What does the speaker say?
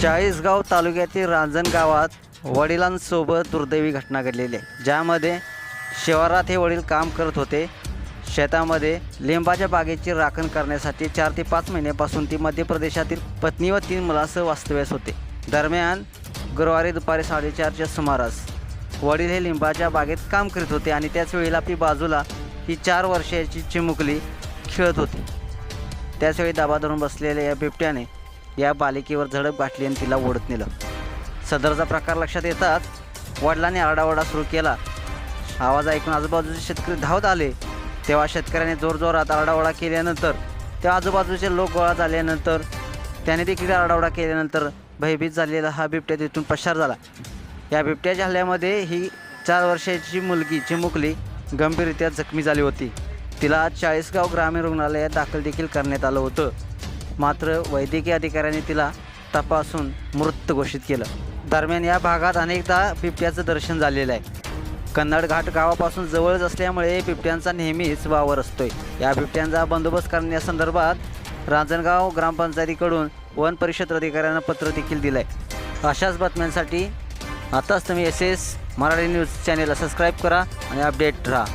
चाळीसगाव तालुक्यातील रांजण गावात वडिलांसोबत दुर्दैवी घटना घडलेली आहे, ज्यामध्ये शिवारात हे वडील काम करत होते। शेतामध्ये लिंबाच्या बागेची राखण करण्यासाठी 4 ते 5 महिन्यापासून ती मध्य प्रदेशातील पत्नी व 3 मुलांसह वास्तव्यास होते। दरम्यान गुरुवारी दुपारी 4:30च्या सुमारास वडील हे लिंबाच्या बागेत काम करीत होते आणि त्याच वेळेला आपली बाजूला ही 4 वर्षाची चिमुकली खेळत होती। त्याचवेळी दाबा धरून बसलेल्या या बिबट्याने या बालिकेवर झडप घातली आणि तिला ओढत नेलं। सदरचा प्रकार लक्षात येताच वडिलांनी आरडाओरडा सुरू केला। आवाज ऐकून आजूबाजूचे शेतकरी धावत आले, तेव्हा शेतकऱ्याने जोरजोरात आरडाओरडा केल्यानंतर त्या आजूबाजूचे लोक गोळा झाल्यानंतर त्याने देखील आरडाओरडा केल्यानंतर भयभीत झालेला हा बिबट्या तिथून पसार झाला। या बिबट्याच्या हल्ल्यामध्ये ही 4 वर्षाची मुलगी चिमुकली गंभीररित्या जखमी झाली होती। तिला आज चाळीसगाव ग्रामीण रुग्णालयात दाखल देखील करण्यात आलं होतं, मात्र वैद्यकीय अधिकाऱ्यांनी तिला तपासून मृत घोषित केलं। दरम्यान या भागात अनेकदा बिबट्याचं दर्शन झालेलं आहे। कन्नड घाट गावापासून जवळच असल्यामुळे बिबट्यांचा नेहमीच वावर असतोय। या बिबट्यांचा बंदोबस्त करण्यासंदर्भात रांजणगाव ग्रामपंचायतीकडून वन परिषद अधिकाऱ्यांना पत्र देखील दिलं आहे। अशाच बातम्यांसाठी आताच तुम्ही SS मराठी न्यूज चॅनेलला सबस्क्राईब करा आणि अपडेट राहा।